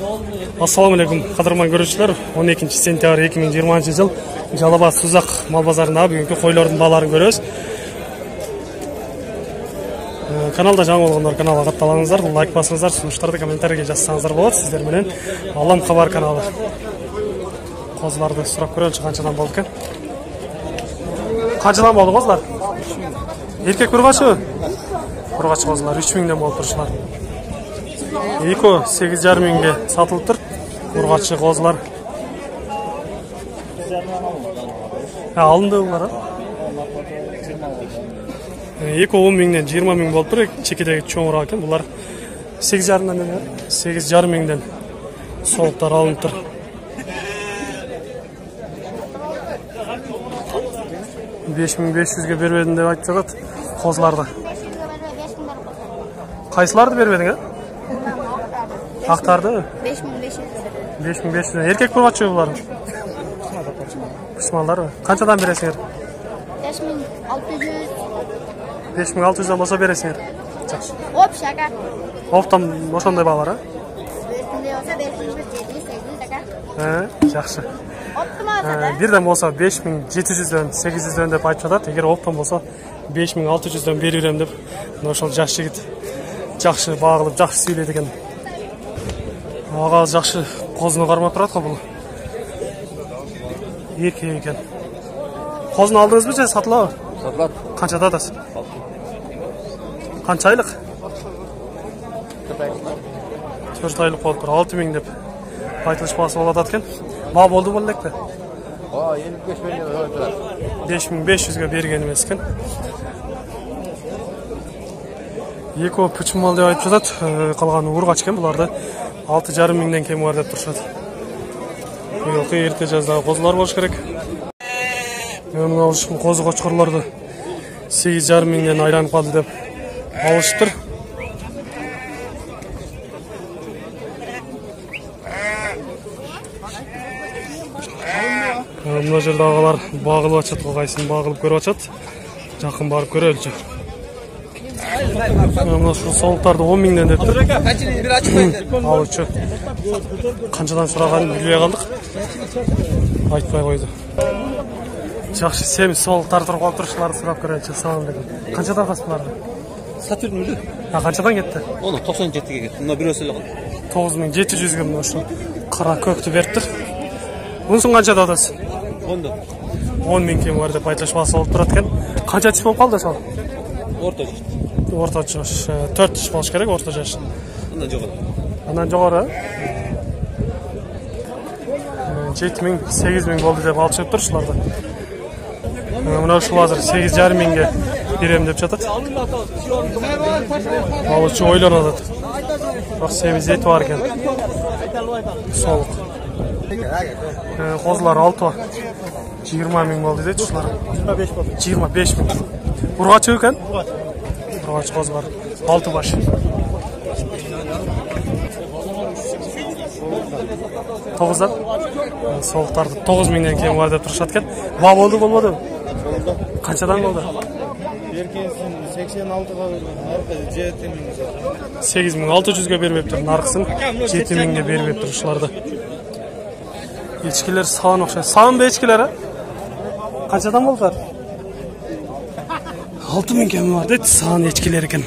Assalamu alaikum, qadrman görüşçüler. 12 sentyabr 2020 yıl Жалабас Сузак мал базарында бүгүнкү койлордун бааларын көрөбүз. Каналда жаңы болгондор каналга катталыңыздар, лайк басыңыздар, сунуштарды комментарийге жазсаңыздар болот. Сиздер менен Алам Кабар каналы. Козларды сурап көрөлүчү канчадан болду экен? Канчадан болду козлар? Эркек бургачы? Бургачы козлар 3000ден болуп турушулар. Эко 8,5 миңге сатылып тур. Бургачы козлар. Алынды булар. Эко 10 миңден 20 миң болуп тур. Чекедеги чоңураак экен. Булар 8,5 миңден 8,5 миңден солуктар алынып тур. $5500ге бербедим деп айтып жатат козларды. Кайсыларды бербедиң, Актарды? 5500. Эркек бургачы булар. Пышмалдар. Канчадан бересиңер? 5600 болсо бересиңер. Жакшы. Оп, шака. Оптом ошондой баалар, Бертинде болсо 5800 жакшы. Оптом Бирден болсо 5700дөн 800дөн деп айтып жатат. Эгер оптом болсо 5600дөн берем деп. Ошол жаш жигит жакшы баа кылып, жакшы сүйлөйт экен. Ага жакшы козуну кармап турат го бул. Эркек экен. Козуну алдыңызбы же сатылабы? Сатылат. Канчада атасыз? Канча айлык? 4 айлык болуп тур. 6000 деп айтылышпасы болуп атат экен. Баа болду бул элекпи? 55 миңден 5500ге берген эмес экен. Эко пучмал деп айтып жатат. Калганы ургач экен буларды 6,5 миңден кем бар деп турушат. Быйылкы эрте жаздагы козулар болуш керек. Мына ушул козу кочкорлорду 8,5 миңден айланып калды деп алыштыр. Мына жердагылар багылып атат, кайсын багылып көрүп атат. Жакын барып көрөлүчү. Мына ушул солуктарды 10 миңден деп тур. Алчу. Канчадан сураганын билбей калдык. Айтпай койду. Жакшы, семиз солуктар туруп калып турушуларды сурап көрөлүчү. Салам алейкум. Канчадан атасыз буларды? Сатып үлдү. Канчадан кетти? Оны 97ге кетти. Мына бирөөсү эле калды. 9700ге мына ушул кара көктү бериптир. Мунусун канчада атасыз? 10 миң кем бар деп айтылышпасы болуп турат экен. Канча тиш болуп калды ошол? Орто жаш. Орто жаш. 4 тиш болуш керек, орто жаш. Андан жогору. Андан жогору? 7 миң, 8 миң болду деп алышып турушуларды. Мына ушул азыр 8,5 миңге берем деп жатат. Алчу ойлонуп атат. Бак семиз эти бар экен. Солук. Козулар 6 20 миң болду дейт ушулар. 25 миң. Бургачы экен? Бургачы козулар 6 баш. Тогуздан солуктарды 9 миңден кем бар деп турушат экен. Баа болду болбоду? Канчадан болду? Беркенсин 86га берген, аркы 7 миң. 8600ге бербептир, наркысын 7 миңге бербептир ушуларды. Ечкилер саан окшойт. Саанбы ечкилер? Канчадан болду? 6 миң кем бар дейт, саан ечкилер экен.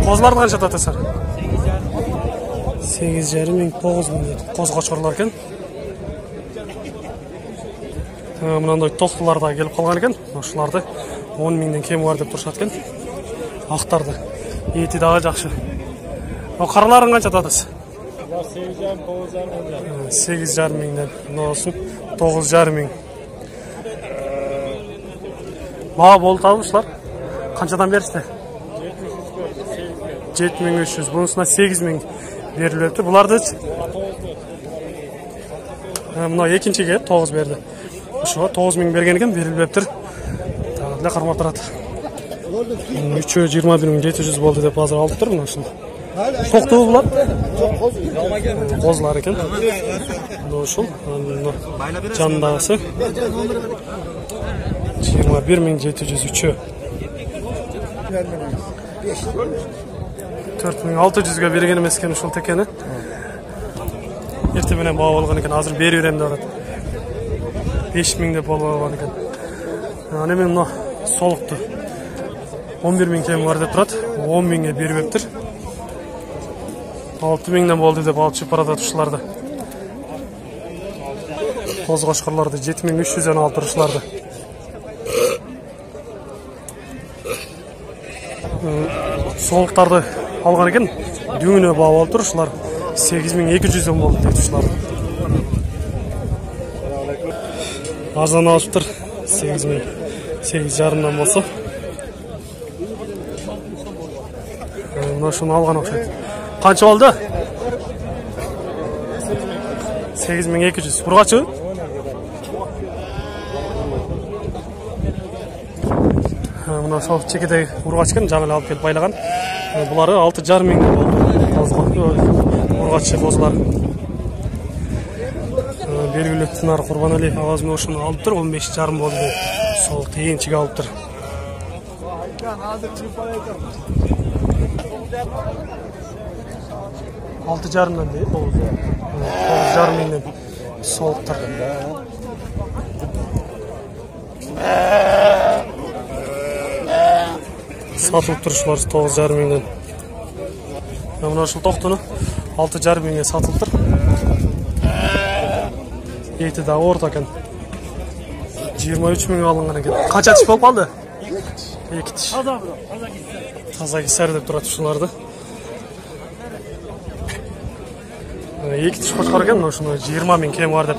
Козуларды канча атасыздар? 8,5 миң, 9 миң дейт. Коз кочкорлор экен. Мынандай токтулар да келип калган экен. Ошоларды 10 миңден кем бар деп турушат экен. Актарды. Эти дагы жакшы. Караларын канча атасыз? 8,5 миңден. Носун 9,5 миң. Баа болду табышылар. Канчадан беришти? 7300. Бунусуна 8 миң берилиптир. Буларды мына экинчиге 9 берди. Ошого 9 миң берген экен, берилбептир. Дагы эле кармап турат. 3,21,700 болду деп азыр алып тур мына ушул. Токтуу булар. Козулар экен. Мына ушул. Жандагысы 21,703. 4600'ga berген emес eкен ушул текени. Эрте менен баа болгон экен, азыр берип берем деп атат. 5000 деп болуп алган экен. Аны мен мына солукту 11000 кем бар деп турат. 10000ге берип бептир. 6000ден болду деп алып чыгып баратат ушуларды. Коз кошкорлорду 7300ден алып турушуларды. Солуктарды алган экен, дүйүнө баап алып турушулар 8200ден болду дейт ушулар. Арзан алыптыр 8000, 8,5dan болсо. Мына шуну алган окшойт. Канча болду? 8200. Ургачы? Мына сол чекедеги ургач экен, жаңы алып келип байлаган. Булары 6,500 болду. Ургачы козулар. Белгилүү Тынар Курбаналиев агазын ошону алып тур, 15,5 болду. Сол кийинчиге алып тур. 6,5dan дейт. 9,5 солуктар. Сатылып турушулар 9,5dan. Мына ушул токтону 6,5 сатылып тур. Эти да орто экен. 23,000 алынган экен. Канча тиш болуп калды? 2 тиш. Таза кесер деп турат ушуларды. 2 тиш кочкор экен, ошону 20,000 кем бар деп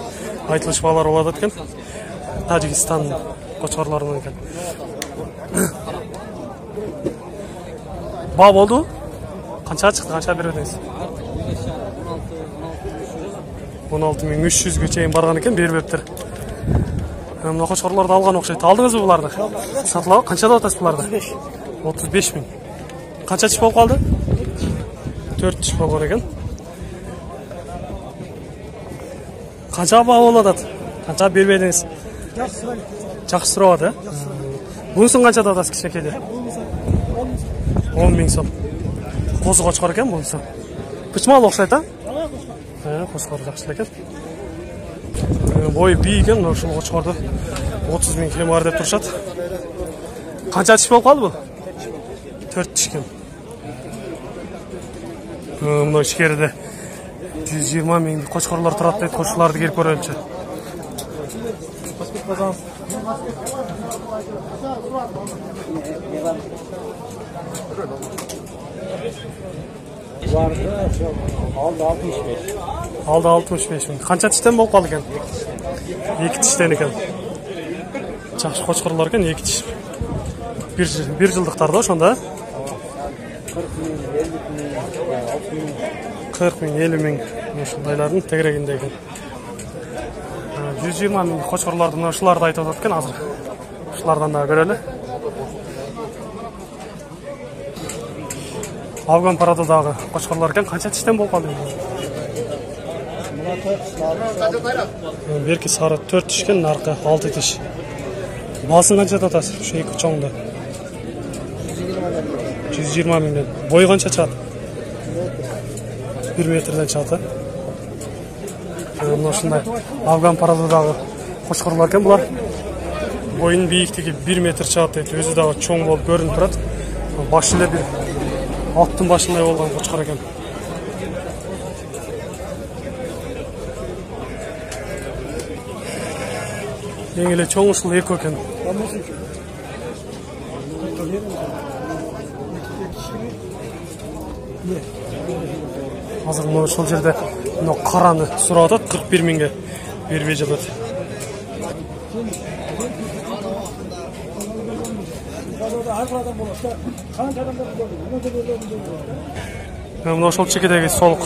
айтылышпалар болот экен. Тажикстан кочкорлорунун экен. Баа болду? Канча чыкты, канча берип атасыз? 16,300ге чейин барган экен, берип бептир. Мына кочкорлорду алган окшойт. Алдыңызбы буларды? Сатылабы? Канчада атасыз буларды? 35,000. Канча тиш болуп калды? 4 тиш болгон экен. Канча баа болуп атат? Канча бербедиңиз? Жакшы сурап атат, э? Бунусун канчада атасыз кичинекейде? 10,000 сом. Козу кочкор экен бунусу. Пычмал окшойт, а? Кочкор жакшы экен. Бой бий экен, ошол кочкорду 30,000 кем бар деп турушат. Канча тиш болуп калды бул? 4 тиш экен. Мына ичкериде 120,000 кочкорлор турат дейт, ошоларды келип көрөлүчү. Aldı 65,000. Kança tişten bolup kaldı eкен? 2 tişten eкен. Жакшы кочкорлор экен, 2 тиш. 1 жылдыктар да ошондо. 40,000, 50,000 ушундайлардын тегерегинде экен. 120,000 кочкорлордун ушуларды айтып атат экен азыр. Ушулардан да көрөлү. Афган парададагы кочкорлор экен, канча тиштен болуп калды? Берки сары 4 тиш экен, наркы 6 тиш. Баасын канча атасыз? Ушу эки чоңду. 120,000ден. Бою канча чыгат? 1 метрден чыгат. Мына ушундай Афган парададагы кочкорлор экен булар. Боюнун бийиктиги 1 метр чыгат дейт. Өзү дагы чоң болуп көрүнүп турат. Башы эле бир аттын башындай болгон кочкор экен. Эң эле чоң ушул эки экен. Азыр мына ошол жерде мына караны сурап атат, 41,000ге бербей жатат. Мына ошол чекедеги солук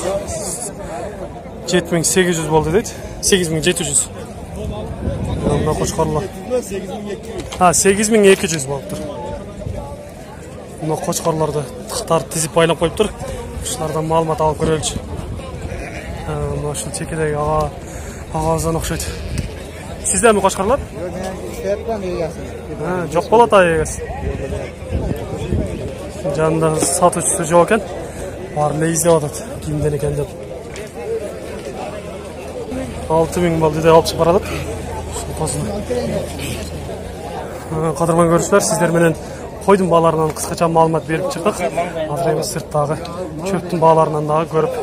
7800 болду дейт. 8700. Мына кочкорлор. 8200 болуптур. Мына кочкорлорду тыктар тизип байлап коюптур. Ушулардан маалымат алып көрөлүчү. Мына ошол чекедеги агаздан окшойт. Сиздерми кочкорлор? Жок болот эгеси. Жанында сатуучусу жок экен. Барын іздеп атат, кимден екен деп. 6000 болды деп алып шығып барады. Қадырман көрушілер, сіздер менен қойдың бағаларынан қысқаша маалымат беріп шықтық. Азыр эми сырттагы чөптің бағаларынан дагы көріп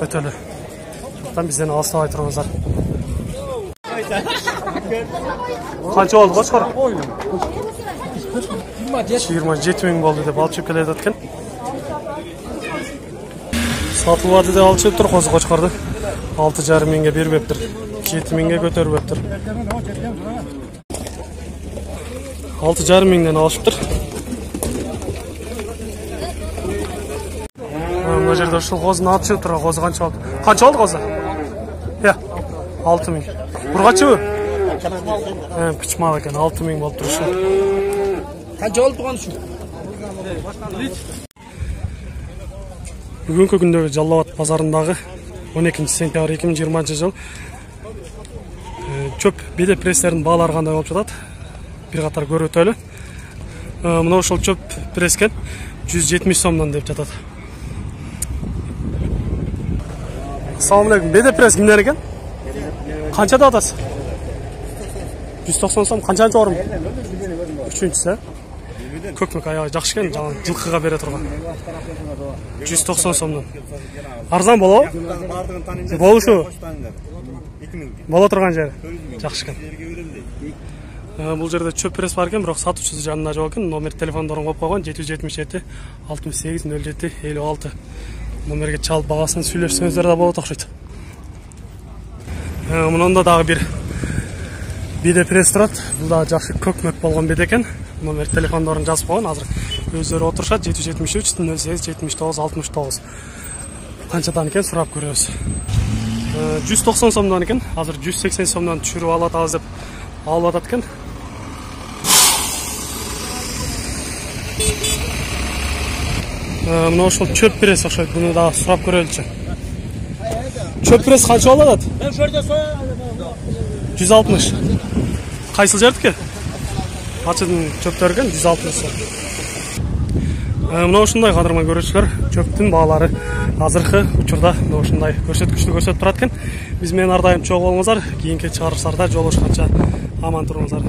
өтөлү. Сондықтан бизден алыстабай туруңуздар. Қанша болды қошқар? 27000 болды деп алып шығып келеді екен. Сатылбады деп алып шығып тұр қозы қошқарды. 6500-ге бербептір. 7000-ге көтөрбөптүр. 6500-ден алышыптыр. Мына жерде ушул козуну атып шығып тұр. Козу канча алды? Канча алды козу? 6000. Бургачыбы? Пичмал экен, 6000 болуп турушу. Канча алып турган ушу? Бүгүнкү күндөгү Жалал Абад базарындагы 12 сентябрь 2020 жыл чөп беде пресстердин баалары кандай болуп жатат? Бир катар көрүп өтөлү. Мына ошол чөп прескен 170 сомдон деп жатат. Assalamu alaykum. Bede press kimden ekan? Qanchada atasiz? 190 сом. Qanchанчы орын? 3-чүсү. Көкмөк аягы жакшы экен, жана жылкыга бере турган. 190 сомдон. Арзан болобу? Болушу. Боло турган жери. Жакшы экен. Бул жерде чөп пресс бар экен, бирок сатуучусу жанында жок экен. Номер телефондорун коюп койгон 777 68 07 56. Номерге чалып багасын сүйлөшсөңүздөр да болот окшойт. Мунунда дагы бир биде пресс турат. Бул да жакшы көкмөк болгон бет экен. Номер телефондорун жазып койгон. Азыр өздөрү отурушат 773 08 79 69. Канчадан экен сурап көрөбүз. 190 сомдон экен. Азыр 180 сомдон түшүрүп алып атабыз деп алып атат экен. Мына ошол чөп пресс окшойт. Буну да сурап көрөлүчү. Чөп пресс канча болуп атат? 160. Кайсыл жердики? Ачыдын чөптөр экен 160 сом. Мына ушундай кадырман көрүүчүлөр, чөптүн баалары азыркы учурда мына ушундай көрсөткүчтү көрсөтүп турат экен. Биз менен ар дайым чогуу болуңуздар. Кийинки чыгарылыштарда жолугушканча аман туруңуздар.